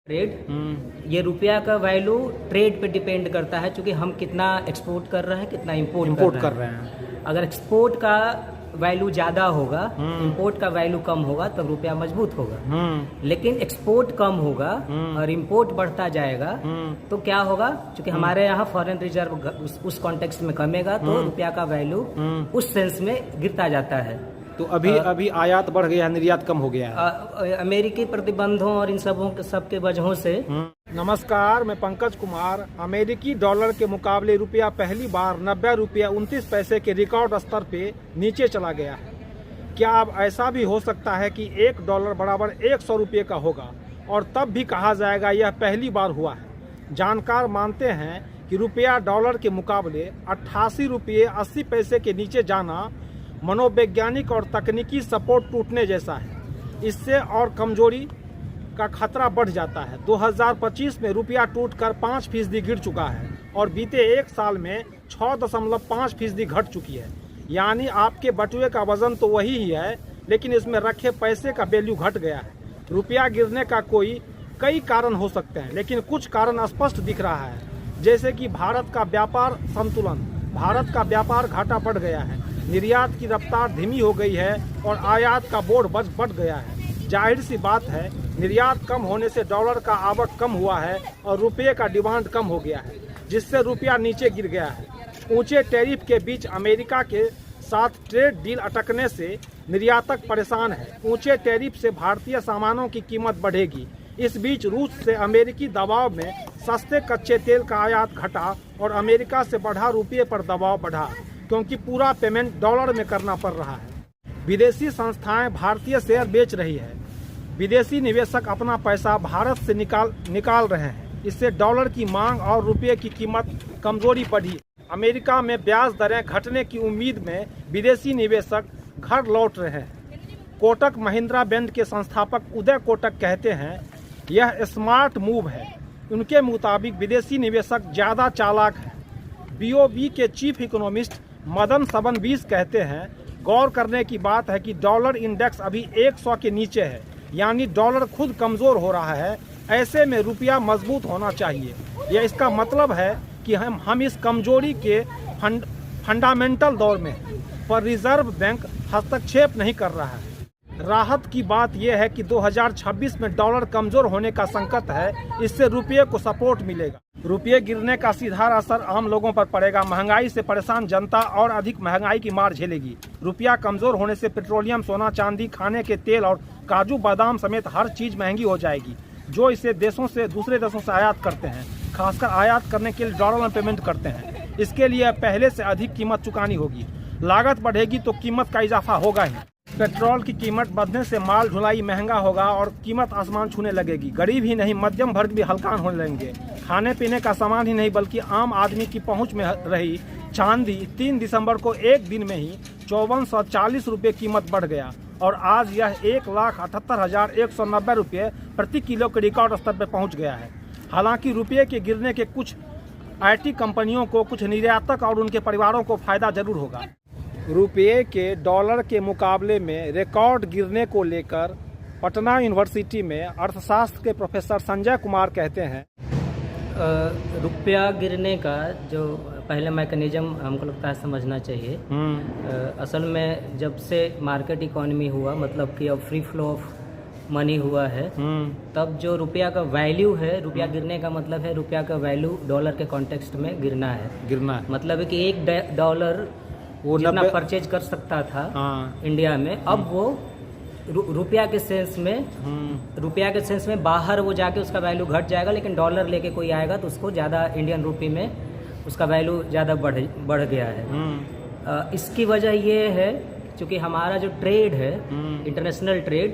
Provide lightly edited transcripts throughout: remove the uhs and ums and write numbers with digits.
Trade, ये रुपया का वैल्यू ट्रेड पे डिपेंड करता है, क्योंकि हम कितना एक्सपोर्ट कर रहे हैं, कितना इंपोर्ट कर रहे हैं। अगर एक्सपोर्ट का वैल्यू ज़्यादा होगा, इंपोर्ट का वैल्यू कम होगा, तब रुपया मजबूत होगा। लेकिन एक्सपोर्ट कम होगा और इंपोर्ट बढ़ता जाएगा तो क्या होगा, क्योंकि हमारे यहाँ फॉरेन रिजर्व उस कॉन्टेक्स्ट में कमेगा तो रुपया का वैल्यू उस सेंस में गिरता जाता है। तो अभी आयात बढ़ गया, निर्यात कम हो गया है अमेरिकी प्रतिबंधों और इन सबके वजहों से। नमस्कार, मैं पंकज कुमार। अमेरिकी डॉलर के मुकाबले रुपया पहली बार 90 रुपया 29 पैसे के रिकॉर्ड स्तर पे नीचे चला गया है। क्या अब ऐसा भी हो सकता है कि $1 बराबर 100 रुपये का होगा और तब भी कहा जाएगा यह पहली बार हुआ है? जानकार मानते हैं कि रुपया डॉलर के मुकाबले 88 रुपये 80 पैसे के नीचे जाना मनोवैज्ञानिक और तकनीकी सपोर्ट टूटने जैसा है। इससे और कमजोरी का खतरा बढ़ जाता है। 2025 में रुपया टूटकर 5% गिर चुका है और बीते एक साल में 6.5% घट चुकी है। यानी आपके बटुए का वजन तो वही ही है, लेकिन इसमें रखे पैसे का वैल्यू घट गया है। रुपया गिरने का कई कारण हो सकते हैं, लेकिन कुछ कारण स्पष्ट दिख रहा है, जैसे कि भारत का व्यापार संतुलन, भारत का व्यापार घाटा बढ़ गया है, निर्यात की रफ्तार धीमी हो गई है और आयात का बोझ बढ़ गया है। जाहिर सी बात है, निर्यात कम होने से डॉलर का आवक कम हुआ है और रुपये का डिमांड कम हो गया है, जिससे रुपया नीचे गिर गया है। ऊंचे टैरिफ के बीच अमेरिका के साथ ट्रेड डील अटकने से निर्यातक परेशान है। ऊंचे टैरिफ से भारतीय सामानों की कीमत बढ़ेगी। इस बीच रूस से अमेरिकी दबाव में सस्ते कच्चे तेल का आयात घटा और अमेरिका से बढ़ा रुपये पर दबाव बढ़ा, क्योंकि पूरा पेमेंट डॉलर में करना पड़ रहा है। विदेशी संस्थाएं भारतीय शेयर बेच रही है। विदेशी निवेशक अपना पैसा भारत से निकाल रहे हैं। इससे डॉलर की मांग और रुपये की कीमत कमजोरी बढ़ी। अमेरिका में ब्याज दरें घटने की उम्मीद में विदेशी निवेशक घर लौट रहे हैं। कोटक महिंद्रा बैंक के संस्थापक उदय कोटक कहते हैं, यह स्मार्ट मूव है। उनके मुताबिक विदेशी निवेशक ज्यादा चालाक है। BOB के चीफ इकोनॉमिस्ट मदन सबनबीस कहते हैं, गौर करने की बात है कि डॉलर इंडेक्स अभी 100 के नीचे है, यानी डॉलर खुद कमजोर हो रहा है। ऐसे में रुपया मजबूत होना चाहिए। यह इसका मतलब है कि हम इस कमजोरी के फंडामेंटल दौर में हैं, पर रिजर्व बैंक हस्तक्षेप नहीं कर रहा है। राहत की बात यह है कि 2026 में डॉलर कमजोर होने का संकट है। इससे रुपये को सपोर्ट मिलेगा। रुपये गिरने का सीधा असर आम लोगों पर पड़ेगा। महंगाई से परेशान जनता और अधिक महंगाई की मार झेलेगी। रुपया कमजोर होने से पेट्रोलियम, सोना चांदी, खाने के तेल और काजू बादाम समेत हर चीज महंगी हो जाएगी, जो इसे दूसरे देशों से आयात करते हैं। खासकर आयात करने के लिए डॉलर में पेमेंट करते हैं। इसके लिए पहले से अधिक कीमत चुकानी होगी। लागत बढ़ेगी तो कीमत का इजाफा होगा ही। पेट्रोल की कीमत बढ़ने से माल ढुलाई महंगा होगा और कीमत आसमान छूने लगेगी। गरीब ही नहीं, मध्यम वर्ग भी हल्कान होने लगेंगे। खाने पीने का सामान ही नहीं, बल्कि आम आदमी की पहुंच में रही चांदी 3 दिसंबर को एक दिन में ही 5440 रुपये कीमत बढ़ गया और आज यह 1,78,190 रुपये प्रति किलो के रिकॉर्ड स्तर पर पहुँच गया है। हालांकि रुपये के गिरने के कुछ IT कंपनियों को, कुछ निर्यातक और उनके परिवारों को फायदा जरूर होगा। रुपये के डॉलर के मुकाबले में रिकॉर्ड गिरने को लेकर पटना यूनिवर्सिटी में अर्थशास्त्र के प्रोफेसर संजय कुमार कहते हैं, रुपया गिरने का जो पहले मैकेनिज्म हमको लगता है समझना चाहिए। असल में जब से मार्केट इकोनॉमी हुआ, मतलब कि अब फ्री फ्लो ऑफ मनी हुआ है, तब जो रुपया का वैल्यू है, रुपया गिरने का मतलब है रुपया का वैल्यू डॉलर के कॉन्टेक्स्ट में गिरना है। मतलब है कि $1 वो जितना परचेज कर सकता था इंडिया में, अब वो रुपया के सेंस में बाहर वो जाके उसका वैल्यू घट जाएगा। लेकिन डॉलर लेके कोई आएगा तो उसको ज़्यादा इंडियन रुपये में उसका वैल्यू ज़्यादा बढ़ गया है। इसकी वजह ये है क्योंकि हमारा जो ट्रेड है, इंटरनेशनल ट्रेड,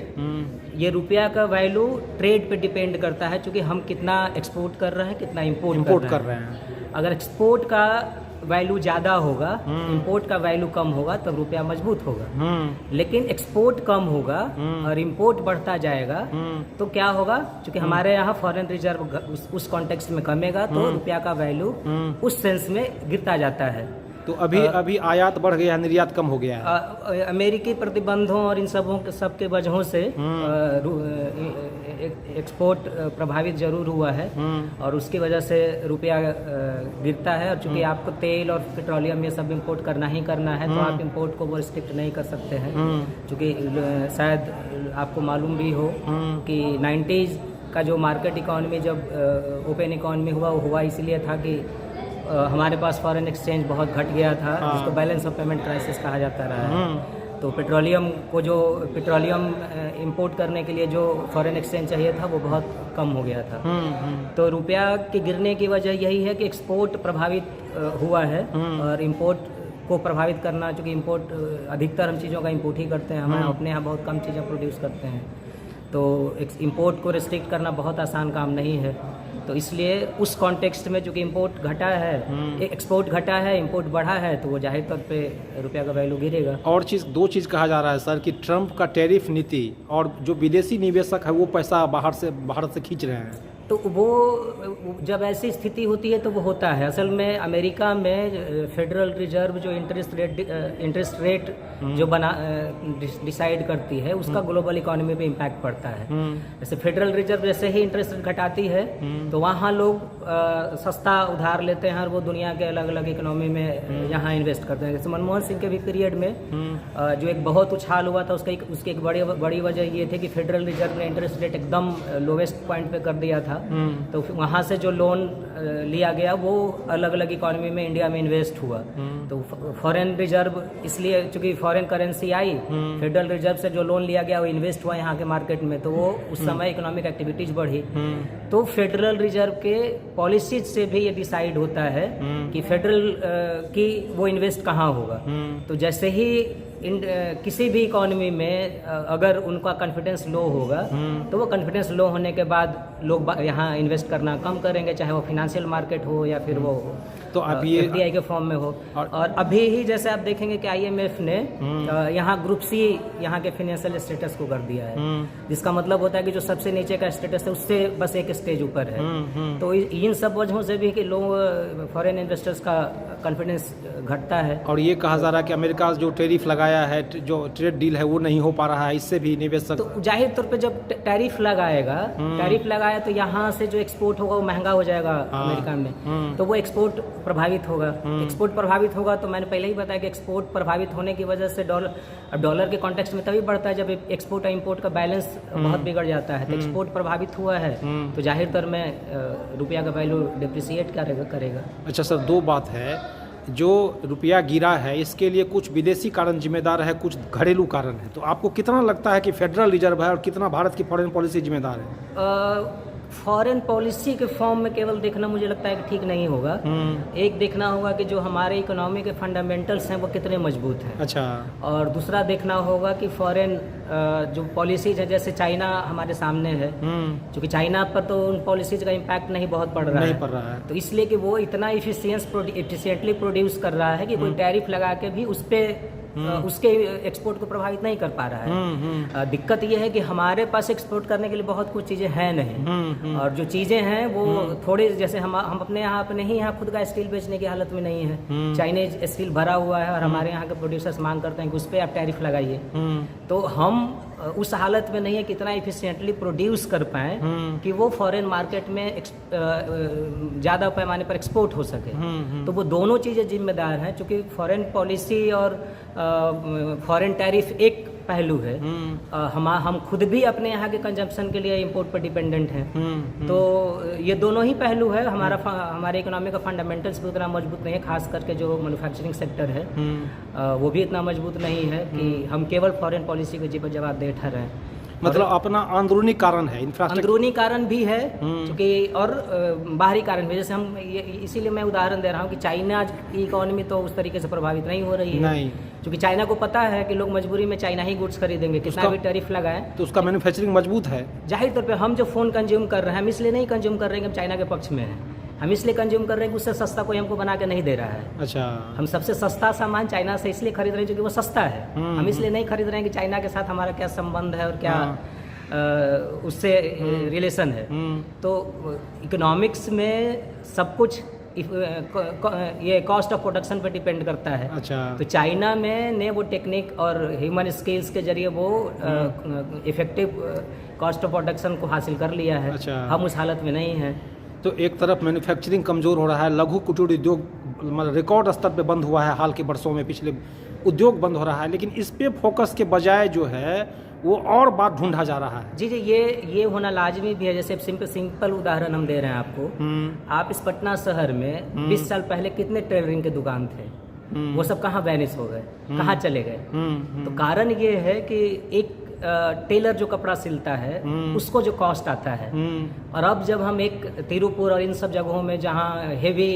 ये रुपया का वैल्यू ट्रेड पे डिपेंड करता है, क्योंकि हम कितना एक्सपोर्ट कर रहे हैं, कितना इंपोर्ट कर रहे हैं। अगर एक्सपोर्ट का वैल्यू ज़्यादा होगा, इंपोर्ट का वैल्यू कम होगा, तब रुपया मजबूत होगा। लेकिन एक्सपोर्ट कम होगा और इंपोर्ट बढ़ता जाएगा तो क्या होगा, क्योंकि हमारे यहाँ फॉरेन रिजर्व उस कॉन्टेक्स्ट में कमेगा तो रुपया का वैल्यू उस सेंस में गिरता जाता है। तो अभी आयात बढ़ गया, निर्यात कम हो गया है। अमेरिकी प्रतिबंधों और इन सबके वजहों से एक्सपोर्ट प्रभावित जरूर हुआ है और उसकी वजह से रुपया गिरता है। और चूंकि आपको तेल और पेट्रोलियम ये सब इंपोर्ट करना ही करना है तो आप इंपोर्ट को वो रिस्ट्रिक्ट नहीं कर सकते हैं। चूँकि शायद आपको मालूम भी हो कि 90s का जो मार्केट इकॉनमी जब ओपन इकॉनमी हुआ वो हुआ इसलिए था कि हमारे पास फॉरेन एक्सचेंज बहुत घट गया था, जिसको बैलेंस ऑफ पेमेंट क्राइसिस कहा जाता रहा है। तो पेट्रोलियम इंपोर्ट करने के लिए जो फॉरेन एक्सचेंज चाहिए था वो बहुत कम हो गया था। तो रुपया के गिरने की वजह यही है कि एक्सपोर्ट प्रभावित हुआ है और इंपोर्ट को प्रभावित करना, चूँकि इंपोर्ट अधिकतर हम चीज़ों का इंपोर्ट ही करते हैं, हम अपने यहाँ बहुत कम चीज़ें प्रोड्यूस करते हैं। तो इंपोर्ट को रिस्ट्रिक्ट करना बहुत आसान काम नहीं है। तो इसलिए उस कॉन्टेक्स्ट में चूँकि इंपोर्ट घटा है, एक्सपोर्ट घटा है, इंपोर्ट बढ़ा है, तो वो जाहिर तौर पे रुपया का वैल्यू गिरेगा। और दो चीज़ कहा जा रहा है सर कि ट्रंप का टैरिफ नीति और जो विदेशी निवेशक है वो पैसा बाहर से खींच रहे हैं। तो वो जब ऐसी स्थिति होती है तो वो होता है। असल में अमेरिका में फेडरल रिजर्व जो इंटरेस्ट रेट जो डिसाइड करती है उसका ग्लोबल इकोनॉमी पे इम्पैक्ट पड़ता है। जैसे फेडरल रिजर्व जैसे ही इंटरेस्ट रेट घटाती है तो वहाँ लोग सस्ता उधार लेते हैं और वो दुनिया के अलग अलग इकोनॉमी में यहाँ इन्वेस्ट करते हैं। जैसे मनमोहन सिंह के भी पीरियड में जो एक बहुत उछाल हुआ था उसकी एक बड़ी वजह ये थी कि फेडरल रिजर्व ने इंटरेस्ट रेट एकदम लोवेस्ट पॉइंट पे कर दिया था। तो वहाँ से जो लोन लिया गया वो अलग अलग इकोनॉमी में इंडिया में इन्वेस्ट हुआ। तो फॉरेन रिजर्व इसलिए चूंकि फॉरेन करेंसी आई, फेडरल रिजर्व से जो लोन लिया गया वो इन्वेस्ट हुआ यहाँ के मार्केट में, तो वो उस समय इकोनॉमिक एक्टिविटीज बढ़ी। तो फेडरल रिजर्व के पॉलिसीज से भी ये डिसाइड होता है कि फेडरल की वो इन्वेस्ट कहाँ होगा। तो जैसे ही किसी भी इकोनॉमी में अगर उनका कॉन्फिडेंस लो होगा तो वो कॉन्फिडेंस लो होने के बाद लोग यहाँ इन्वेस्ट करना कम करेंगे, चाहे वो फाइनेंशियल मार्केट हो या फिर वो तो अब ये FDI के फॉर्म में हो। और अभी ही जैसे आप देखेंगे कि IMF ने यहाँ ग्रुप C यहाँ के फाइनेंशियल स्टेटस को कर दिया है, जिसका मतलब होता है कि जो सबसे नीचे का स्टेटस है उससे बस एक स्टेज ऊपर है। तो इन सब वजहों से भी कि लोग फॉरेन इन्वेस्टर्स का कॉन्फिडेंस घटता है। और ये कहा जा रहा है कि अमेरिका जो टैरिफ लगाया है, जो ट्रेड डील है वो नहीं हो पा रहा है, इससे भी निवेशक तो जाहिर तौर पे जब टैरिफ लगाया तो यहाँ से जो एक्सपोर्ट होगा वो महंगा हो जाएगा अमेरिका में, तो वो एक्सपोर्ट प्रभावित होगा। एक्सपोर्ट प्रभावित होगा तो मैंने पहले ही बताया कि एक्सपोर्ट प्रभावित होने की वजह से डॉलर के कॉन्टेक्स्ट में तभी बढ़ता है जब एक्सपोर्ट और इंपोर्ट का बैलेंस बहुत बिगड़ जाता है। तो एक्सपोर्ट प्रभावित हुआ है तो जाहिर तौर में रुपया का वैल्यू डिप्रिसिएट करेगा। अच्छा सर, दो बात है, जो रुपया गिरा है इसके लिए कुछ विदेशी कारण जिम्मेदार है, कुछ घरेलू कारण है। तो आपको कितना लगता है कि फेडरल रिजर्व है और कितना भारत की फॉरेन पॉलिसी जिम्मेदार है? फॉरेन पॉलिसी के फॉर्म में केवल देखना मुझे लगता है कि ठीक नहीं होगा। एक देखना होगा कि जो हमारे इकोनॉमी के फंडामेंटल्स हैं वो कितने मजबूत हैं। अच्छा। और दूसरा देखना होगा कि फॉरेन जो पॉलिसीज है, जैसे चाइना हमारे सामने है, क्योंकि चाइना पर तो उन पॉलिसीज का इम्पैक्ट नहीं बहुत पड़ रहा है, तो इसलिए कि वो इतना एफिशिएंटली प्रोड्यूस कर रहा है कि कोई टैरिफ लगा के भी उस पर उसके एक्सपोर्ट को प्रभावित नहीं कर पा रहा है। दिक्कत यह है कि हमारे पास एक्सपोर्ट करने के लिए बहुत कुछ चीज़ें हैं नहीं, और जो चीज़ें हैं वो थोड़े, जैसे हम अपने यहाँ खुद का स्टील बेचने की हालत में नहीं है। चाइनीज स्टील भरा हुआ है और हमारे यहाँ के प्रोड्यूसर्स मांग करते हैं कि उस पर आप टैरिफ लगाइए। तो हम उस हालत में नहीं है कितना इफिशिएंटली प्रोड्यूस कर पाए कि वो फॉरेन मार्केट में ज़्यादा पैमाने पर एक्सपोर्ट हो सके। तो वो दोनों चीज़ें जिम्मेदार हैं, क्योंकि फॉरेन पॉलिसी और फॉरेन टैरिफ एक पहलू है। हम खुद भी अपने यहाँ के कंजम्पशन के लिए इंपोर्ट पर डिपेंडेंट हैं। तो ये दोनों ही पहलू है। हमारे इकोनॉमी का फंडामेंटल्स भी उतना मजबूत नहीं है, खास करके जो मैन्युफैक्चरिंग सेक्टर है वो भी इतना मजबूत नहीं है कि हम केवल फॉरेन पॉलिसी को जी पर जवाब दे ठहरे। मतलब अपना अंदरूनी कारण है, अंदरूनी कारण भी है क्योंकि, और बाहरी कारण भी। जैसे हम इसीलिए मैं उदाहरण दे रहा हूँ कि चाइना की इकोनॉमी तो उस तरीके से प्रभावित नहीं हो रही है, क्योंकि चाइना को पता है कि लोग मजबूरी में चाइना ही गुड्स खरीदेंगे, कितना भी टैरिफ लगाए तो उसका मैन्युफैक्चरिंग मजबूत है। जाहिर तौर पर हम जो फोन कंज्यूम कर रहे हैं, हम इसलिए नहीं कंज्यूम कर रहे हैं कि हम चाइना के पक्ष में हैं, हम इसलिए कंज्यूम कर रहे हैं कि उससे सस्ता कोई हमको बना के नहीं दे रहा है। अच्छा। हम सबसे सस्ता सामान चाइना से इसलिए खरीद रहे हैं क्योंकि वो सस्ता है। हम इसलिए नहीं खरीद रहे हैं कि चाइना के साथ हमारा क्या संबंध है और क्या उससे रिलेशन है। तो इकोनॉमिक्स में सब कुछ ये कॉस्ट ऑफ प्रोडक्शन पे डिपेंड करता है। अच्छा। तो चाइना में ने वो टेक्निक और ह्यूमन स्किल्स के जरिए वो इफेक्टिव कॉस्ट ऑफ प्रोडक्शन को हासिल कर लिया है। अच्छा। हम उस हालत में नहीं हैं। तो एक तरफ मैन्युफैक्चरिंग कमज़ोर हो रहा है, लघु कुटीर उद्योग मतलब रिकॉर्ड स्तर पे बंद हुआ है हाल के वर्षों में, पिछले उद्योग बंद हो रहा है, लेकिन इस पे फोकस के बजाय जो है वो और बात ढूंढा जा रहा है। जी जी, ये होना लाजमी भी है। जैसे सिंपल उदाहरण हम दे रहे हैं आपको। आप इस पटना शहर में 20 साल पहले कितने टेलरिंग के दुकान थे? वो सब कहाँ वैनिश हो गए, कहाँ चले गए? तो कारण ये है कि एक टेलर जो कपड़ा सिलता है उसको जो कॉस्ट आता है, और अब जब हम एक तिरुपुर और इन सब जगहों में जहाँ हेवी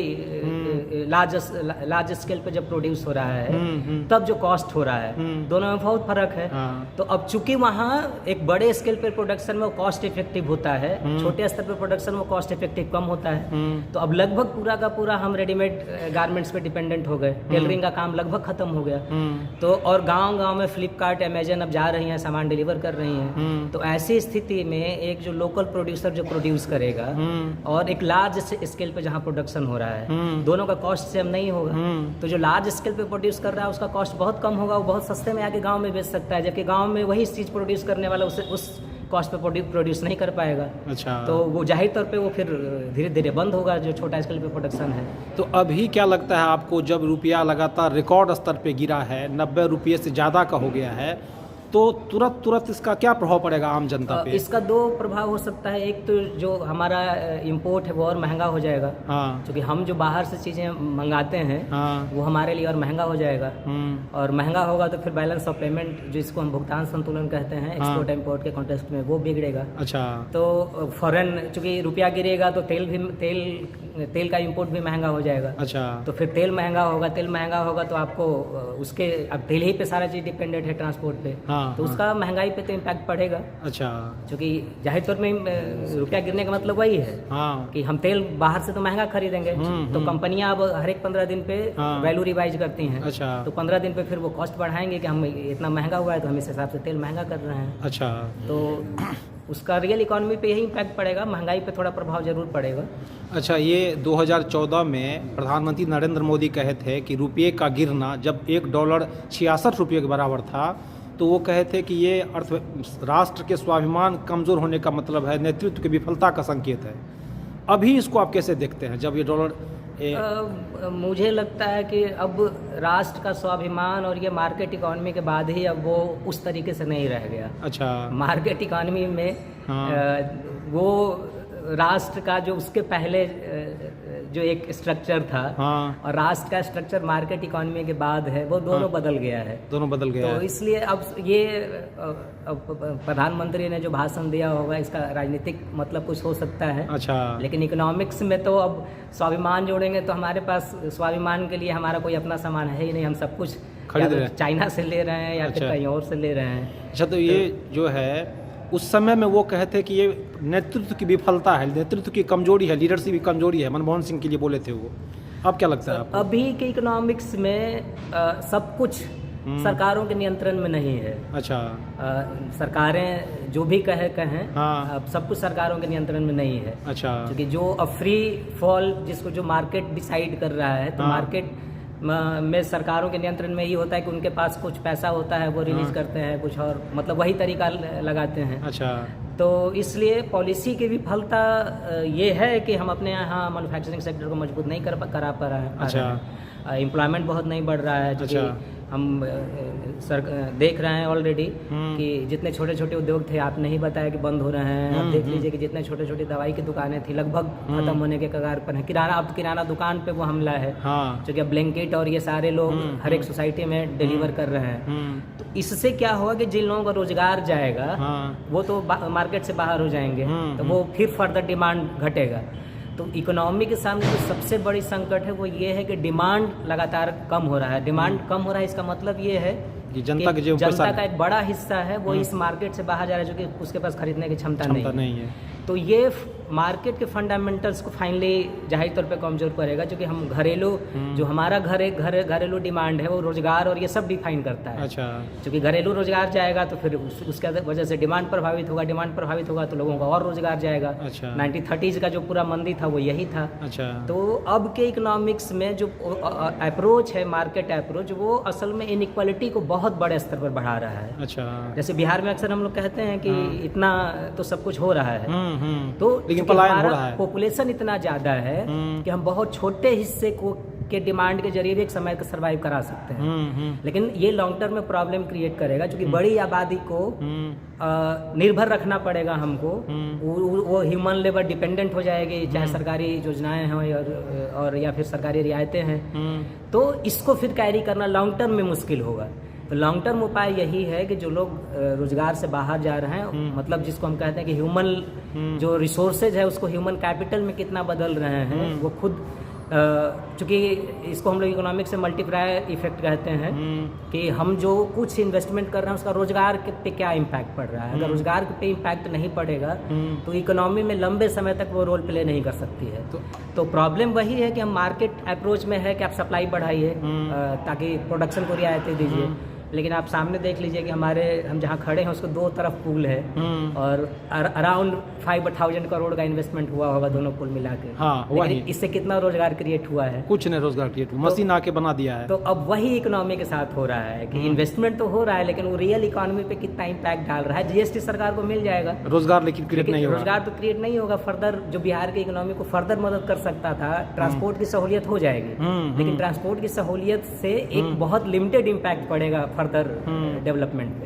लार्ज स्केल पे जब प्रोड्यूस हो रहा है तब जो कॉस्ट हो रहा है, दोनों में बहुत फर्क है। तो अब चूंकि वहाँ एक बड़े स्केल पे प्रोडक्शन में वो कॉस्ट इफेक्टिव होता है, छोटे स्तर पे प्रोडक्शन में कॉस्ट इफेक्टिव कम होता है। तो अब लगभग पूरा का पूरा हम रेडीमेड गारमेंट्स पे डिपेंडेंट हो गए, टेलरिंग का काम लगभग खत्म हो गया। तो और गाँव में फ्लिपकार्ट, अमेजन अब जा रही हैं, सामान डिलीवर कर रही हैं। तो ऐसी स्थिति में एक जो लोकल प्रोड्यूसर जो प्रोड्यूस करेगा और एक लार्ज स्केल पे जहाँ प्रोडक्शन हो रहा है, दोनों का कॉस्ट सेम नहीं होगा। तो जो लार्ज स्केल पे प्रोड्यूस कर रहा है उसका कॉस्ट बहुत कम होगा, वो बहुत सस्ते में आके गांव में बेच सकता है, जबकि गांव में वही चीज़ प्रोड्यूस करने वाला उसे उस कॉस्ट पे प्रोड्यूस नहीं कर पाएगा। अच्छा। तो वो जाहिर तौर पे वो फिर धीरे धीरे बंद होगा जो छोटा स्केल पे प्रोडक्शन है। तो अभी क्या लगता है आपको, जब रुपया लगातार रिकॉर्ड स्तर पे गिरा है, 90 रुपये से ज़्यादा का हो गया है, तो तुरंत इसका क्या प्रभाव पड़ेगा आम जनता पे? इसका दो प्रभाव हो सकता है। एक तो जो हमारा इंपोर्ट है वो और महंगा हो जाएगा, क्योंकि हम जो बाहर से चीज़ें मंगाते हैं वो हमारे लिए और महंगा हो जाएगा, और महंगा होगा तो फिर बैलेंस ऑफ पेमेंट जिसको हम भुगतान संतुलन कहते हैं एक्सपोर्ट इम्पोर्ट के कॉन्टेक्स्ट में, वो बिगड़ेगा। अच्छा। तो फॉरेन चूंकि रुपया गिरेगा तो तेल का इंपोर्ट भी महंगा हो जाएगा। अच्छा। तो फिर तेल महंगा होगा तो आपको उसके अब तेल ही पे सारा चीज़ डिपेंडेंट है ट्रांसपोर्ट पे, तो उसका महंगाई पे तो इम्पैक्ट पड़ेगा। अच्छा। क्योंकि जाहिर तौर में रुपया गिरने का मतलब वही है कि हम तेल बाहर से तो महंगा खरीदेंगे, तो कंपनियां अब हर एक 15 दिन पे वैल्यू रिवाइज करती हैं। अच्छा। तो 15 दिन पे फिर वो कॉस्ट बढ़ाएंगे कि हम इतना महंगा हुआ है तो हम इस हिसाब से तेल महंगा कर रहे हैं। अच्छा। तो उसका रियल इकोनॉमी पे यही इम्पैक्ट पड़ेगा, महंगाई पे थोड़ा प्रभाव जरूर पड़ेगा। अच्छा, ये 2014 में प्रधानमंत्री नरेंद्र मोदी कहे थे कि रुपये का गिरना, जब $1 66 रुपये के बराबर था, तो वो कहे थे कि ये राष्ट्र के स्वाभिमान कमज़ोर होने का मतलब है, नेतृत्व की विफलता का संकेत है। अभी इसको आप कैसे देखते हैं जब ये डॉलर मुझे लगता है कि अब राष्ट्र का स्वाभिमान और ये मार्केट इकोनॉमी के बाद ही अब वो उस तरीके से नहीं रह गया। अच्छा। मार्केट इकोनॉमी में वो राष्ट्र का जो उसके पहले जो एक स्ट्रक्चर था और राष्ट्र का स्ट्रक्चर मार्केट इकोनॉमी के बाद है, वो दोनों बदल गया है। दोनों बदल गया तो इसलिए अब ये प्रधानमंत्री ने जो भाषण दिया होगा इसका राजनीतिक मतलब कुछ हो सकता है। अच्छा। लेकिन इकोनॉमिक्स में तो अब स्वाभिमान जोड़ेंगे तो हमारे पास स्वाभिमान के लिए हमारा कोई अपना सामान है ही नहीं, हम सब कुछ खरीद रहे हैं, चाइना से ले रहे हैं या फिर कहीं और से ले रहे हैं। अच्छा। तो ये जो है उस समय में वो कहते कि ये नेतृत्व की विफलता है, नेतृत्व की कमजोरी है, लीडरशिप की कमजोरी है, मनमोहन सिंह के लिए बोले थे वो। अब क्या लगता है आपको? अभी के इकोनॉमिक्स में सब कुछ सरकारों के नियंत्रण में नहीं है। अच्छा। सरकारें जो भी कहें अब सब कुछ सरकारों के नियंत्रण में नहीं है। अच्छा। क्योंकि जो फ्री फॉल जिसको जो मार्केट डिसाइड कर रहा है, तो मार्केट में सरकारों के नियंत्रण में ये होता है कि उनके पास कुछ पैसा होता है, वो रिलीज करते हैं कुछ और, मतलब वही तरीका लगाते हैं। अच्छा। तो इसलिए पॉलिसी की विफलता ये है कि हम अपने यहाँ मैन्युफैक्चरिंग सेक्टर को मजबूत नहीं करा पा रहे हैं। अच्छा। एम्प्लॉयमेंट बहुत नहीं बढ़ रहा है, जो कि हम देख रहे हैं ऑलरेडी कि जितने छोटे छोटे उद्योग थे, आपने ही बताया कि बंद हो रहे हैं। आप देख लीजिए कि जितने छोटे छोटे दवाई की दुकानें थी लगभग खत्म होने के कगार पर है। अब किराना दुकान पे वो हमला है, क्योंकि अब ब्लैंकेट और ये सारे लोग हर एक सोसाइटी में डिलीवर कर रहे हैं। तो इससे क्या होगा कि जिन लोगों का रोजगार जाएगा वो तो मार्केट से बाहर हो जाएंगे, तो वो फिर फर्दर डिमांड घटेगा। तो इकोनॉमी के सामने जो सबसे बड़ी संकट है वो ये है कि डिमांड लगातार कम हो रहा है। डिमांड कम हो रहा है, इसका मतलब ये है कि जनता का एक बड़ा हिस्सा है वो इस मार्केट से बाहर जा रहा है, जो कि उसके पास खरीदने की क्षमता नहीं है। तो ये मार्केट के फंडामेंटल्स को फाइनली जाहिर तौर पे कमजोर करेगा, क्योंकि हम घरेलू जो हमारा घरेलू डिमांड है वो रोजगार और ये सब डिफाइन करता है। अच्छा। क्योंकि घरेलू रोजगार जाएगा तो फिर उसके वजह से डिमांड प्रभावित होगा, तो लोगों का और रोजगार जाएगा। अच्छा। 1930s का जो पूरा मंदी था वो यही था। अच्छा। तो अब के इकोनॉमिक्स में जो अप्रोच है, मार्केट अप्रोच, वो असल में इनइक्वालिटी को बहुत बड़े स्तर पर बढ़ा रहा है। अच्छा। जैसे बिहार में अक्सर हम लोग कहते हैं कि इतना तो सब कुछ हो रहा है, तो लेकिन पलायन हो रहा है। पॉपुलेशन इतना ज्यादा है कि हम बहुत छोटे हिस्से के डिमांड के जरिए भी एक समय को सर्वाइव करा सकते हैं। लेकिन ये लॉन्ग टर्म में प्रॉब्लम क्रिएट करेगा, क्योंकि बड़ी आबादी को निर्भर रखना पड़ेगा हमको। वो ह्यूमन लेबर डिपेंडेंट हो जाएगी, चाहे सरकारी योजनाएं हैं और या फिर सरकारी रियायतें हैं, तो इसको फिर कैरी करना लॉन्ग टर्म में मुश्किल होगा। तो लॉन्ग टर्म उपाय यही है कि जो लोग रोजगार से बाहर जा रहे हैं, मतलब जिसको हम कहते हैं कि ह्यूमन जो रिसोर्सेज है उसको ह्यूमन कैपिटल में कितना बदल रहे हैं, वो खुद चूँकि इसको हम लोग इकोनॉमिक्स से मल्टीप्लायर इफेक्ट कहते हैं कि हम जो कुछ इन्वेस्टमेंट कर रहे हैं उसका रोजगार पे क्या इम्पैक्ट पड़ रहा है। अगर रोजगार पे इम्पैक्ट नहीं पड़ेगा तो इकोनॉमी में लंबे समय तक वो रोल प्ले नहीं कर सकती है। तो प्रॉब्लम वही है कि हम मार्केट अप्रोच में है कि आप सप्लाई बढ़ाइए ताकि प्रोडक्शन को रियायतें दीजिए, लेकिन आप सामने देख लीजिए कि हम जहाँ खड़े हैं उसको दो तरफ पुल है और अराउंड 5,000 करोड़ का इन्वेस्टमेंट हुआ होगा दोनों पुल मिला के। हाँ, लेकिन इससे कितना रोजगार क्रिएट हुआ है? कुछ नहीं रोजगार क्रिएट हुआ, मशीन आके बना दिया है। तो अब वही इकोनॉमी के साथ हो रहा है कि इन्वेस्टमेंट तो हो रहा है, लेकिन वो रियल इकोनॉमी पे कितना इम्पैक्ट डाल रहा है। जीएसटी सरकार को मिल जाएगा, रोजगार लेकिन क्रिएट नहीं होगा। रोजगार तो क्रिएट नहीं होगा। फर्दर जो बिहार की इकोनॉमी को फर्दर मदद कर सकता था, ट्रांसपोर्ट की सहूलियत हो जाएगी, लेकिन ट्रांसपोर्ट की सहूलियत से एक बहुत लिमिटेड इम्पैक्ट पड़ेगा फर्दर डेवलपमेंट पे।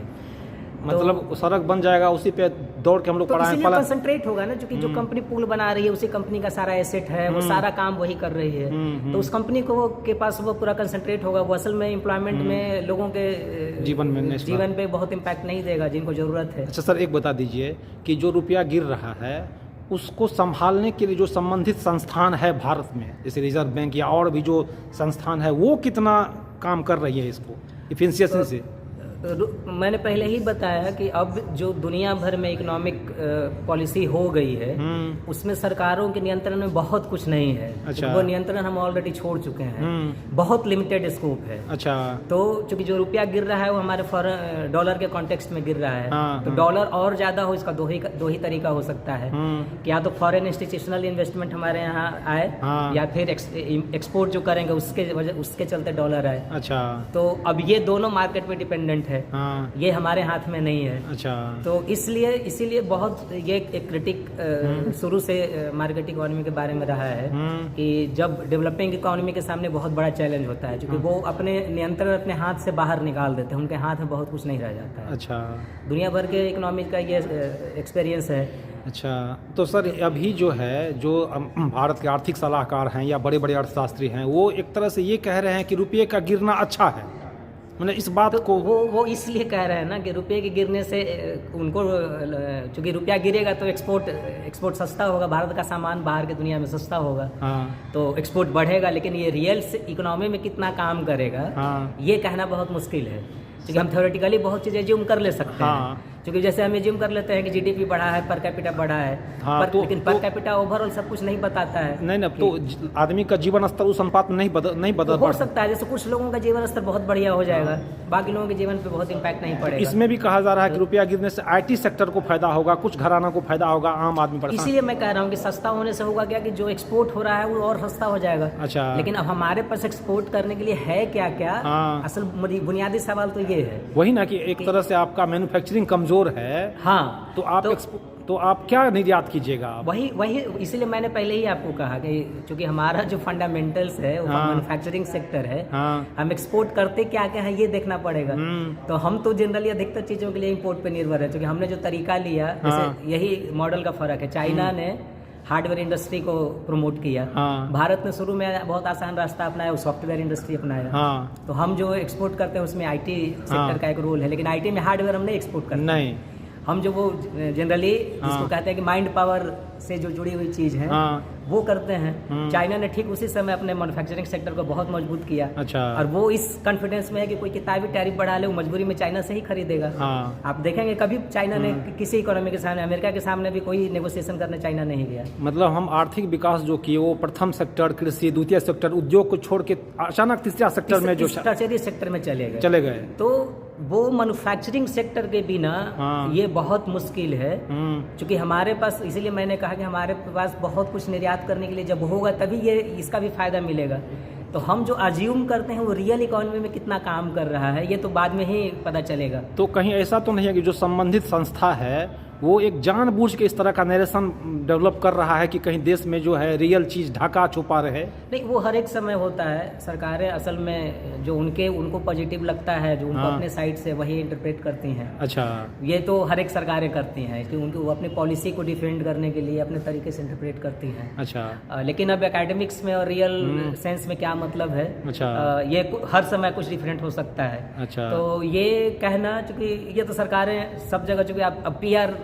मतलब सड़क बन जाएगा, उसी पे दौड़ के हम लोग पढ़ाएं, कंसंट्रेट होगा ना, क्योंकि जो कंपनी पुल बना रही है उसी कंपनी का सारा एसेट है, वो सारा काम वही कर रही है। तो उस कंपनी को के पास वो पूरा कंसंट्रेट होगा, वो असल में एम्प्लॉयमेंट में लोगों के जीवन पे बहुत इम्पैक्ट नहीं देगा जिनको जरूरत है। अच्छा सर, एक बता दीजिए कि जो रुपया गिर रहा है उसको संभालने के लिए जो संबंधित संस्थान है भारत में, जैसे रिजर्व बैंक या और भी जो संस्थान है, वो कितना काम कर रही है इसको इफिशिएंसी से? मैंने पहले ही बताया कि अब जो दुनिया भर में इकोनॉमिक पॉलिसी हो गई है उसमें सरकारों के नियंत्रण में बहुत कुछ नहीं है। अच्छा। वो नियंत्रण हम ऑलरेडी छोड़ चुके हैं, बहुत लिमिटेड स्कोप है। अच्छा। तो चूंकि जो रुपया गिर रहा है वो हमारे डॉलर के कॉन्टेक्स्ट में गिर रहा है। तो डॉलर और ज्यादा हो, इसका दो ही तरीका हो सकता है कि या तो फॉरेन इंस्टीट्यूशनल इन्वेस्टमेंट हमारे यहाँ आए, या फिर एक्सपोर्ट जो करेंगे उसके चलते डॉलर आए। अच्छा। तो अब ये दोनों मार्केट पे डिपेंडेंट है, ये हमारे हाथ में नहीं है। अच्छा। तो इसीलिए बहुत ये एक क्रिटिक शुरू से मार्केट इकोनॉमी के बारे में रहा है कि जब डेवलपिंग इकोनॉमी के सामने बहुत बड़ा चैलेंज होता है, क्योंकि वो अपने नियंत्रण अपने हाथ से बाहर निकाल देते हैं, उनके हाथ में बहुत कुछ नहीं रह जाता है। अच्छा। दुनिया भर के इकोनॉमी का ये एक्सपीरियंस है। अच्छा, तो सर अभी जो है जो भारत के आर्थिक सलाहकार हैं या बड़े बड़े अर्थशास्त्री हैं, वो एक तरह से ये कह रहे हैं कि रुपये का गिरना अच्छा है। मैंने इस बात को वो इसलिए कह रहे हैं ना कि रुपये के गिरने से उनको, चूंकि रुपया गिरेगा तो एक्सपोर्ट सस्ता होगा, भारत का सामान बाहर की दुनिया में सस्ता होगा। तो एक्सपोर्ट बढ़ेगा, लेकिन ये रियल इकोनॉमी में कितना काम करेगा ये कहना बहुत मुश्किल है, क्योंकि हम थ्योरेटिकली बहुत चीज़ें एज्यूम कर ले सकते हैं। क्योंकि जैसे हम एज्यूम कर लेते हैं कि जीडीपी बढ़ा है, पर कैपिटा बढ़ा है, लेकिन पर कैपिटा ओवरऑल सब कुछ नहीं बताता है। नहीं, तो आदमी का जीवन स्तर उस अनुपात में नहीं बदल हो सकता है। जैसे कुछ लोगों का जीवन स्तर बहुत बढ़िया हो जाएगा, बाकी लोगों के जीवन पे बहुत इम्पैक्ट नहीं पड़ेगा। इसमें भी कहा जा रहा है कि रुपया गिरने से आईटी सेक्टर को फायदा होगा, कुछ घराना को फायदा होगा, आम आदमी पर। इसीलिए मैं कह रहा हूँ कि सस्ता होने से होगा क्या कि जो एक्सपोर्ट हो रहा है वो और सस्ता हो जाएगा। अच्छा। लेकिन अब हमारे पास एक्सपोर्ट करने के लिए है क्या क्या? असल बुनियादी सवाल तो ये है, वही ना, कि एक तरह से आपका मैन्युफैक्चरिंग कमजोर है। हाँ, तो आप क्या निर्यात कीजिएगा? वही इसीलिए मैंने पहले ही आपको कहा कि चूंकि हमारा जो फंडामेंटल्स है वो मैन्युफैक्चरिंग सेक्टर है, हम एक्सपोर्ट करते क्या क्या है ये देखना पड़ेगा। तो हम तो जनरली अधिकतर चीजों के लिए इंपोर्ट पे निर्भर है, क्योंकि हमने जो तरीका लिया, जैसे यही मॉडल का फर्क है। चाइना ने हार्डवेयर इंडस्ट्री को प्रमोट किया, भारत ने शुरू में बहुत आसान रास्ता अपनाया, सॉफ्टवेयर इंडस्ट्री अपनाया। तो हम जो एक्सपोर्ट करते हैं उसमें आईटी सेक्टर का एक रोल है, लेकिन आईटी में हार्डवेयर हम नहीं एक्सपोर्ट करते। नहीं। हम जो वो जनरली जिसको कहते हैं कि माइंड पावर से जो जुड़ी हुई चीज़ है वो करते हैं। चाइना ने ठीक उसी समय अपने मैन्युफैक्चरिंग सेक्टर को बहुत मजबूत किया। अच्छा। और वो इस कॉन्फिडेंस में है कि कोई कितना भी टैरिफ बढ़ा ले वो मजबूरी में चाइना से ही खरीदेगा। आप देखेंगे कभी चाइना ने किसी इकोनॉमी के सामने, अमेरिका के सामने भी कोई नेगोशिएशन करने चाइना नहीं गया। मतलब हम आर्थिक विकास जो किए वो प्रथम सेक्टर, कृषि, द्वितीय सेक्टर, उद्योग को छोड़ के अचानक तीसरा सेक्टर में जो टर्शियरी सेक्टर में चले गए। तो वो मैन्युफैक्चरिंग सेक्टर के बिना ये बहुत मुश्किल है। क्योंकि हमारे पास, इसीलिए मैंने कहा कि हमारे पास बहुत कुछ निर्यात करने के लिए जब होगा तभी ये इसका भी फायदा मिलेगा। तो हम जो अज्यूम करते हैं वो रियल इकोनॉमी में कितना काम कर रहा है ये तो बाद में ही पता चलेगा। तो कहीं ऐसा तो नहीं है कि जो संबंधित संस्था है वो एक जानबूझ के इस तरह का नरेशन डेवलप कर रहा है कि कहीं देश में जो है रियल चीज़ ढका छुपा रहे? नहीं, वो हर एक समय होता है। सरकारें असल में जो उनको पॉजिटिव लगता है, जो उनको अपने साइड से वही इंटरप्रेट करती हैं। अच्छा। ये तो हर एक सरकारें करती हैं कि उनको वो अपनी पॉलिसी को डिफेंड करने के लिए अपने तरीके से इंटरप्रेट करती हैं। अच्छा। लेकिन अब एकेडमिक्स में और रियल सेंस में क्या मतलब है? अच्छा। ये हर समय कुछ डिफरेंट हो सकता है। अच्छा। तो ये कहना, चूंकि ये तो सरकारें सब जगह, चूंकि अब पीआर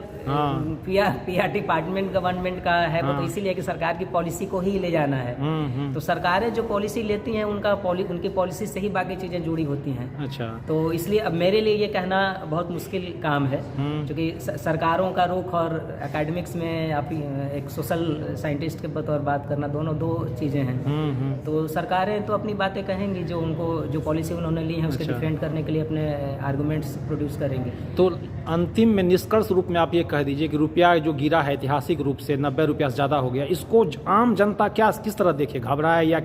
डिपार्टमेंट गवर्नमेंट का है वो, तो इसीलिए कि सरकार की पॉलिसी को ही ले जाना है। तो सरकारें जो पॉलिसी लेती हैं उनकी पॉलिसी से ही बाकी चीजें जुड़ी होती हैं। अच्छा। तो इसलिए अब मेरे लिए ये कहना बहुत मुश्किल काम है, क्योंकि सरकारों का रुख और एकेडमिक्स में आप एक सोशल साइंटिस्ट के बतौर बात करना, दोनों दो चीजें हैं। तो सरकारें तो अपनी बातें कहेंगी, जो पॉलिसी उन्होंने ली है उसके डिफेंड करने के लिए अपने आर्गूमेंट्स प्रोड्यूस करेंगे। तो अंतिम में निष्कर्ष रूप में आप ये कह दीजिए कि रुपया जो गिरा है ऐतिहासिक रूप से 90 रुपया से ज़्यादा हो गया, इसको आम जनता किस तरह देखे? घबराए या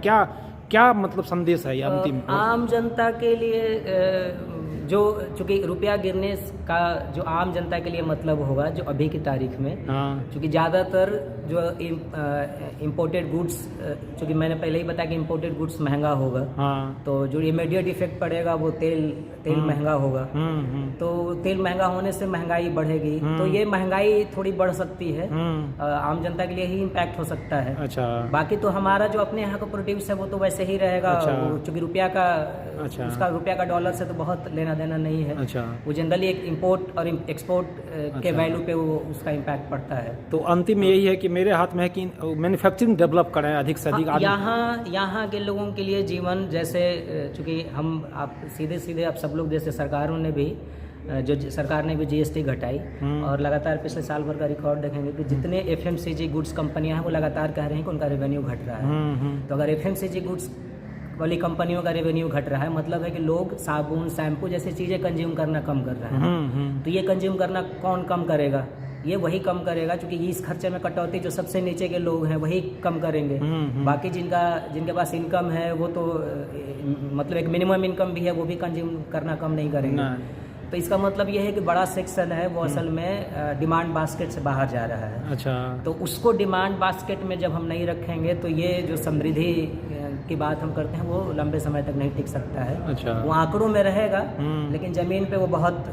क्या मतलब संदेश है ये अंतिम? आम जनता के लिए जो, चूँकि रुपया गिरने का जो आम जनता के लिए मतलब होगा जो अभी की तारीख में, चूँकि ज़्यादातर जो इम्पोर्टेड गुड्स, चूँकि मैंने पहले ही बताया कि इम्पोर्टेड गुड्स महंगा होगा, तो जो इमीडिएट इफेक्ट पड़ेगा वो तेल महंगा होगा। तो तेल महंगा होने से महंगाई बढ़ेगी, तो ये महंगाई थोड़ी बढ़ सकती है, आम जनता के लिए ही इम्पैक्ट हो सकता है। अच्छा। बाकी तो हमारा जो अपने यहाँ का प्रोड्यूस है वो तो वैसे ही रहेगा। चूँकि रुपया का डॉलर से तो बहुत लेना देना नहीं है। अच्छा। वो जनरली एक इंपोर्ट और एक्सपोर्ट के वैल्यू पे वो उसका इम्पैक्ट पड़ता है। तो अंतिम में यही है कि मेरे हाथ में है कि मैन्युफैक्चरिंग डेवलप करें अधिक से अधिक। यहाँ के लोगों के लिए जीवन, जैसे चूँकि आप सीधे आप सब लोग, जैसे सरकार ने भी जीएसटी घटाई और लगातार पिछले साल भर का रिकॉर्ड देखेंगे कि जितने एफएमसीजी गुड्स कंपनियां हैं वो लगातार कह रहे हैं कि उनका रेवेन्यू घट रहा है। तो अगर एफएमसीजी गुड्स वाली कंपनियों का रेवेन्यू घट रहा है, मतलब है कि लोग साबुन, शैम्पू जैसी चीजें कंज्यूम करना कम कर रहे हैं। तो ये कंज्यूम करना कौन कम करेगा? ये वही कम करेगा, क्योंकि इस खर्चे में कटौती जो सबसे नीचे के लोग हैं वही कम करेंगे। बाकी जिनके पास इनकम है वो तो मतलब एक मिनिमम इनकम भी है, वो भी कंज्यूम करना कम नहीं करेंगे। तो इसका मतलब ये है कि बड़ा सेक्शन है वो असल में डिमांड बास्केट से बाहर जा रहा है। अच्छा। तो उसको डिमांड बास्केट में जब हम नहीं रखेंगे तो ये जो समृद्धि की बात हम करते हैं वो लंबे समय तक नहीं टिक सकता है। अच्छा। वो आंकड़ों में रहेगा, लेकिन जमीन पे वो बहुत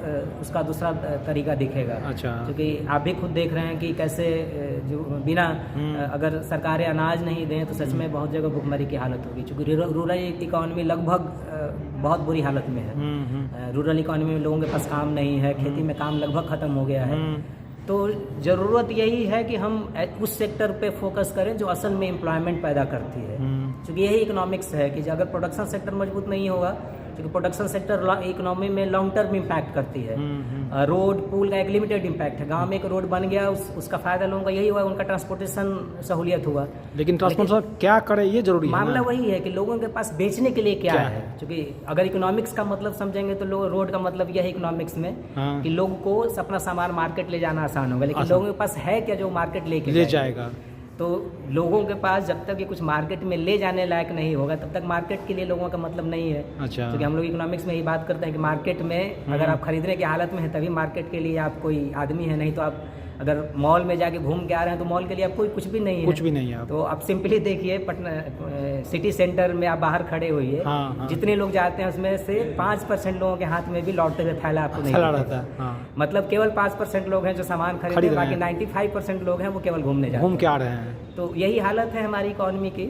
उसका दूसरा तरीका दिखेगा। अच्छा। क्योंकि आप भी खुद देख रहे हैं कि कैसे जो बिना अगर सरकारें अनाज नहीं दें तो सच में बहुत जगह भुखमरी की हालत होगी। क्योंकि रूरल इकोनॉमी लगभग बहुत बुरी हालत में है। रूरल इकोनॉमी में लोगों के पास काम नहीं है, खेती में काम लगभग खत्म हो गया है। तो ज़रूरत यही है कि हम उस सेक्टर पे फोकस करें जो असल में एम्प्लॉयमेंट पैदा करती है। क्योंकि यही इकोनॉमिक्स है कि अगर प्रोडक्शन सेक्टर मजबूत नहीं होगा, क्योंकि प्रोडक्शन सेक्टर इकोनॉमी में लॉन्ग टर्म इम्पैक्ट करती है। रोड पुल का एक लिमिटेड इम्पैक्ट है। गांव में एक रोड बन गया, उसका फायदा लोगों का यही हुआ, उनका ट्रांसपोर्टेशन सहूलियत हुआ। लेकिन ट्रांसपोर्टेशन क्या करे ये जरूरी है। मामला वही है कि लोगों के पास बेचने के लिए क्या है। क्योंकि अगर इकोनॉमिक्स का मतलब समझेंगे तो रोड का मतलब यह है इकोनॉमिक्स में कि लोगों को अपना सामान मार्केट ले जाना आसान होगा, लेकिन लोगों के पास है क्या जो मार्केट ले जाएगा। तो लोगों के पास जब तक ये कुछ मार्केट में ले जाने लायक नहीं होगा तब तक मार्केट के लिए लोगों का मतलब नहीं है। अच्छा। क्योंकि हम लोग इकोनॉमिक्स में यही बात करते हैं कि मार्केट में अगर आप खरीदने की हालत में है तभी मार्केट के लिए आप कोई आदमी है, नहीं तो आप अगर मॉल में जाके घूम के आ रहे हैं तो मॉल के लिए आप कुछ भी नहीं है। तो आप सिंपली देखिए पटना सिटी सेंटर में आप बाहर खड़े होइए, जितने लोग जाते हैं उसमें से 5% लोगों के हाथ में भी लौटते हुए थैला आपको नहीं रहता। मतलब केवल 5% लोग हैं जो सामान खरीदते हैं, बाकी 95% लोग हैं वो केवल घूम के आ रहे हैं। तो यही हालत है हमारी इकोनॉमी की।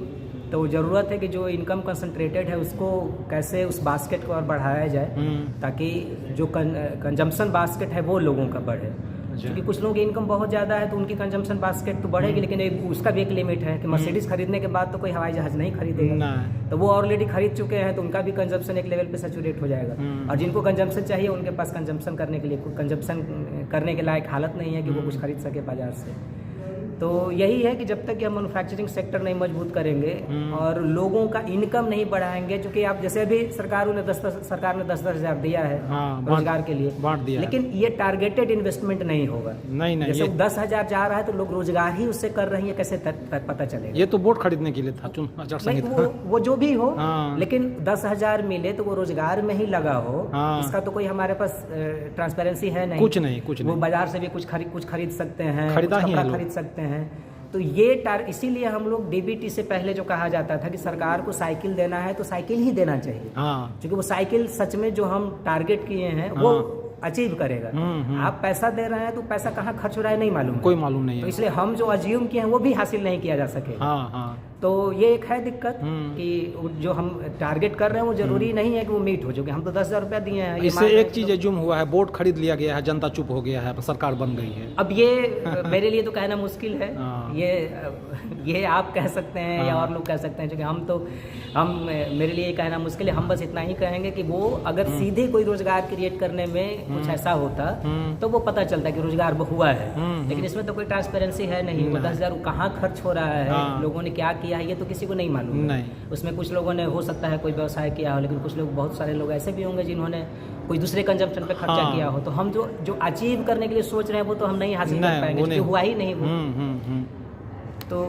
तो ज़रूरत है कि जो इनकम कंसंट्रेटेड है उसको कैसे उस बास्केट को और बढ़ाया जाए ताकि जो कंजम्पशन बास्केट है वो लोगों का बढ़े। क्योंकि कुछ लोगों की इनकम बहुत ज़्यादा है तो उनकी कंजम्पशन बास्केट तो बढ़ेगी, लेकिन उसका भी एक लिमिट है कि मर्सिडीज खरीदने के बाद तो कोई हवाई जहाज़ नहीं खरीदेगा, तो वो ऑलरेडी खरीद चुके हैं तो उनका भी कंजम्पशन एक लेवल पे सैचुरेट हो जाएगा। और जिनको कंजम्पशन चाहिए उनके पास कंजम्पशन करने के लिए कंजम्पशन करने के लायक हालत नहीं है कि वो कुछ खरीद सके बाजार से। तो यही है कि जब तक कि हम मैन्युफैक्चरिंग सेक्टर नहीं मजबूत करेंगे और लोगों का इनकम नहीं बढ़ाएंगे, क्योंकि आप जैसे अभी सरकार ने 10-10 हज़ार दिया है रोजगार के लिए, बांट दिया, लेकिन ये टारगेटेड इन्वेस्टमेंट नहीं होगा। नहीं जैसे 10,000 जा रहा है तो लोग रोजगार ही उससे कर रहे हैं, कैसे पता चलेगा? ये तो वोट खरीदने के लिए था, वो जो भी हो, लेकिन 10,000 मिले तो वो रोजगार में ही लगा हो, इसका तो कोई हमारे पास ट्रांसपेरेंसी है नहीं। कुछ नहीं वो बाजार से भी कुछ खरीद सकते हैं, कपड़ा खरीद सकते हैं। तो ये इसीलिए हम लोग डीबीटी से पहले जो कहा जाता था कि सरकार को साइकिल देना है तो साइकिल ही देना चाहिए, क्योंकि वो साइकिल सच में जो हम टारगेट किए हैं वो अचीव करेगा। आप पैसा दे रहे हैं तो पैसा कहाँ खर्च हो रहा है नहीं मालूम, कोई मालूम नहीं है। तो इसलिए हम जो अज्यूम किए हैं वो भी हासिल नहीं किया जा सके। तो ये एक है दिक्कत कि जो हम टारगेट कर रहे हैं वो जरूरी नहीं है कि वो मीट हो, जो कि हम तो 10,000 रुपया दिए हैं। इससे एक चीज एज्यूम हुआ है, बोर्ड खरीद लिया गया है, जनता चुप हो गया है, सरकार बन गई है। अब ये मेरे लिए तो कहना मुश्किल है, ये आप कह सकते हैं या और लोग कह सकते हैं, क्योंकि मेरे लिए कहना मुश्किल है। हम बस इतना ही कहेंगे कि वो अगर सीधे कोई रोजगार क्रिएट करने में कुछ ऐसा होता तो वो पता चलता कि रोजगार हुआ है, लेकिन इसमें तो कोई ट्रांसपेरेंसी है नहीं। 10,000 कहाँ खर्च हो रहा है, लोगों ने क्या किया है, ये तो किसी को नहीं मालूम। नहीं, उसमें कुछ लोगों ने हो सकता है कोई व्यवसाय किया हो, लेकिन कुछ लोग, बहुत सारे लोग ऐसे भी होंगे जिन्होंने कोई दूसरे कंजम्पशन पे खर्चा किया हो। तो हम जो अचीव करने के लिए सोच रहे हैं वो तो हम नहीं हासिल कर पाएंगे, क्योंकि हुआ ही नहीं वो। तो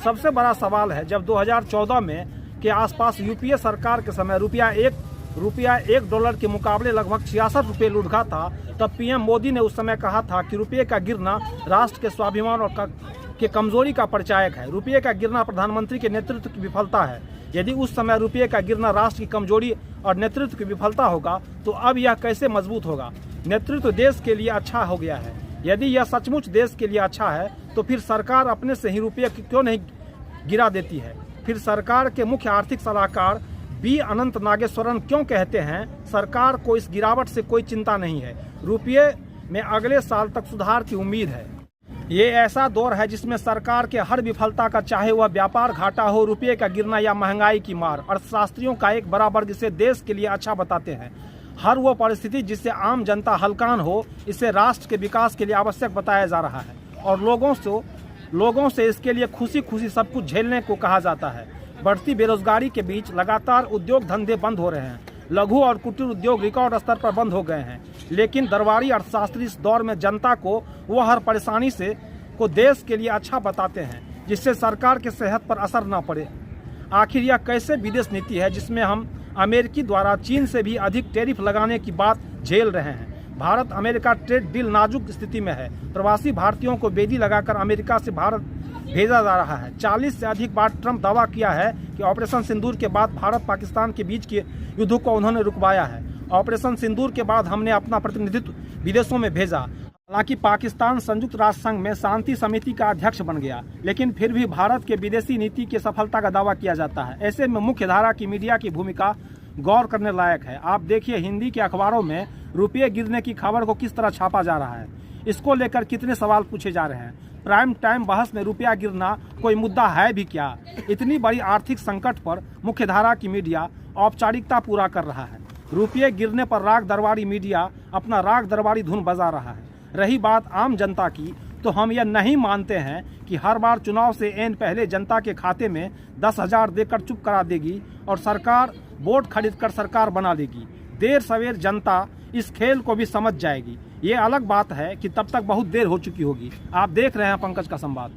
सबसे बड़ा सवाल है, जब 2014 में के आसपास यूपीए सरकार के समय रुपया एक डॉलर के मुकाबले लगभग 66 रुपये लुढ़का था, तब पीएम मोदी ने उस समय कहा था कि रुपये का गिरना राष्ट्र के स्वाभिमान और के कमजोरी का परिचायक है। रुपये का गिरना प्रधानमंत्री के नेतृत्व की विफलता है। यदि उस समय रुपये का गिरना राष्ट्र की कमजोरी और नेतृत्व की विफलता होगा तो अब यह कैसे मजबूत होगा? नेतृत्व देश के लिए अच्छा हो गया है। यदि यह सचमुच देश के लिए अच्छा है तो फिर सरकार अपने से ही रुपये क्यों नहीं गिरा देती है? फिर सरकार के मुख्य आर्थिक सलाहकार बी अनंत नागेश्वरन क्यों कहते हैं सरकार को इस गिरावट से कोई चिंता नहीं है, रुपये में अगले साल तक सुधार की उम्मीद है। ये ऐसा दौर है जिसमें सरकार के हर विफलता का, चाहे वह व्यापार घाटा हो, रुपये का गिरना या महंगाई की मार, अर्थशास्त्रियों का एक बड़ा वर्ग इसे देश के लिए अच्छा बताते हैं। हर वो परिस्थिति जिससे आम जनता हलकान हो, इसे राष्ट्र के विकास के लिए आवश्यक बताया जा रहा है और लोगों से इसके लिए खुशी खुशी सब कुछ झेलने को कहा जाता है। बढ़ती बेरोजगारी के बीच लगातार उद्योग धंधे बंद हो रहे हैं, लघु और कुटीर उद्योग रिकॉर्ड स्तर पर बंद हो गए हैं, लेकिन दरबारी अर्थशास्त्री इस दौर में जनता को वो हर परेशानी को देश के लिए अच्छा बताते हैं जिससे सरकार के सेहत पर असर न पड़े। आखिर यह कैसे विदेश नीति है जिसमें हम अमेरिकी द्वारा चीन से भी अधिक टैरिफ लगाने की बात झेल रहे हैं? भारत अमेरिका ट्रेड डील नाजुक स्थिति में है। प्रवासी भारतीयों को बेदी लगाकर अमेरिका से भारत भेजा जा रहा है। 40 से अधिक बार ट्रंप दावा किया है कि ऑपरेशन सिंदूर के बाद भारत पाकिस्तान के बीच के युद्ध को उन्होंने रुकवाया है। ऑपरेशन सिंदूर के बाद हमने अपना प्रतिनिधित्व विदेशों में भेजा। हालांकि पाकिस्तान संयुक्त राष्ट्र संघ में शांति समिति का अध्यक्ष बन गया, लेकिन फिर भी भारत के विदेशी नीति की सफलता का दावा किया जाता है। ऐसे में मुख्य धारा की मीडिया की भूमिका गौर करने लायक है। आप देखिए हिंदी के अखबारों में रुपये गिरने की खबर को किस तरह छापा जा रहा है, इसको लेकर कितने सवाल पूछे जा रहे हैं। प्राइम टाइम बहस में रुपया गिरना कोई मुद्दा है भी क्या? इतनी बड़ी आर्थिक संकट पर मुख्यधारा की मीडिया औपचारिकता पूरा कर रहा है। रुपये गिरने पर राग दरबारी मीडिया अपना राग दरबारी धुन बजा रहा है। रही बात आम जनता की, तो हम यह नहीं मानते हैं कि हर बार चुनाव से एन पहले जनता के खाते में 10,000 देकर चुप करा देगी और सरकार वोट खरीदकर सरकार बना लेगी। देर सवेर जनता इस खेल को भी समझ जाएगी। ये अलग बात है कि तब तक बहुत देर हो चुकी होगी। आप देख रहे हैं पंकज का संवाद।